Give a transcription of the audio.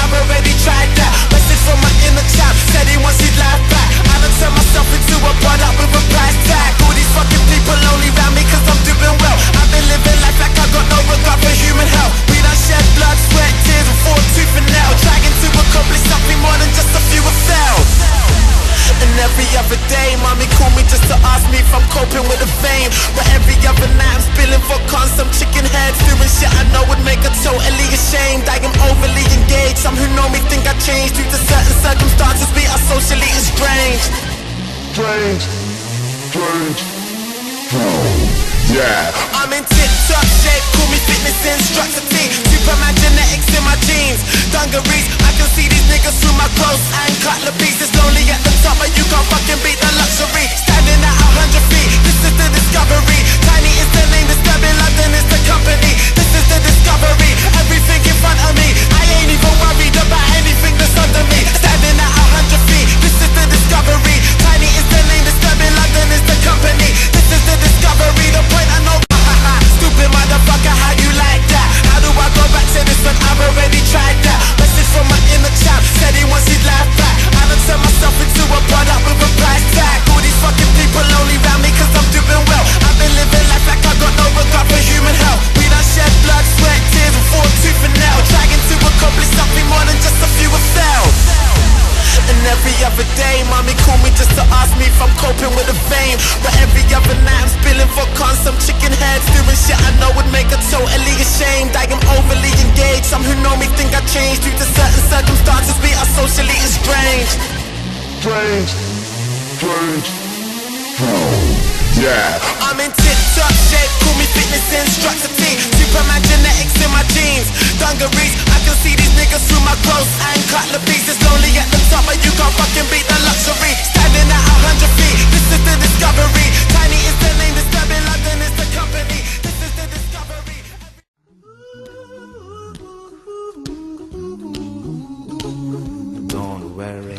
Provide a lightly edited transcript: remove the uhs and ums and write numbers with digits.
I've already tried that. Message from my inner child, said he wants his life back. I done turned myself into a product with a price tag. All these fucking people only round me cause I'm doing well. I've been living life like I got no regard for human health. We done shed blood, sweat, tears, and fought tooth and nail, trying to accomplish something more than just a few have failed. And every other day, mommy call me just to ask me if I'm coping with the fame. But every other night I'm spilling vodka on some chicken heads, doing shit I know would make her totally ashamed. I am overly engaged, some who know me think I changed. Due to certain circumstances, we are socially estranged. Strange. Yeah, I'm in tip-top shape, call me fitness instructor T. Superman genetics in my jeans, dungarees. I can see these niggas through my clothes and cutler pieces. Lonely at the top, but you can't fucking beat the luxury. Standing at 100 feet, this is the discovery. Tiny is the name, disturbing London is the company. This is the discovery, everything in front of me. I ain't even worried about anything that's under me. Standing at 100 feet, this is the discovery. Tiny is the name, disturbing London is the company. This is the discovery, the point I know. Stupid motherfucker, how you like that? How do I go back to this when I've already tried that? Message from my inner child, said he wants his life back. I done turned myself into a product with a price tag. All these fucking people only round me cause I'm doing well. I've been living life like I got no regard for human health. We done shed blood, sweat, tears, and fought tooth and nail, trying to accomplish something more than just a few have failed. And every other day, mommy call me just to ask me if I'm coping with the fame. But every other night I'm spilling vodka on some chicken heads, doing shit I know would make her totally ashamed. I am overly engaged, some who know me think I changed. Due to certain circumstances, we are socially estranged. Strange. Yeah, I'm in tip-top shape, call me fitness instructor T. Superman genetics in my jeans, dungarees. I can see these niggas through my clothes and cutler pieces. Lonely at the top, but you can't fucking beat the luxury. Standing at 100 feet, this is the discovery. Tiny is the name, disturbing London is the company. This is the discovery. Don't worry.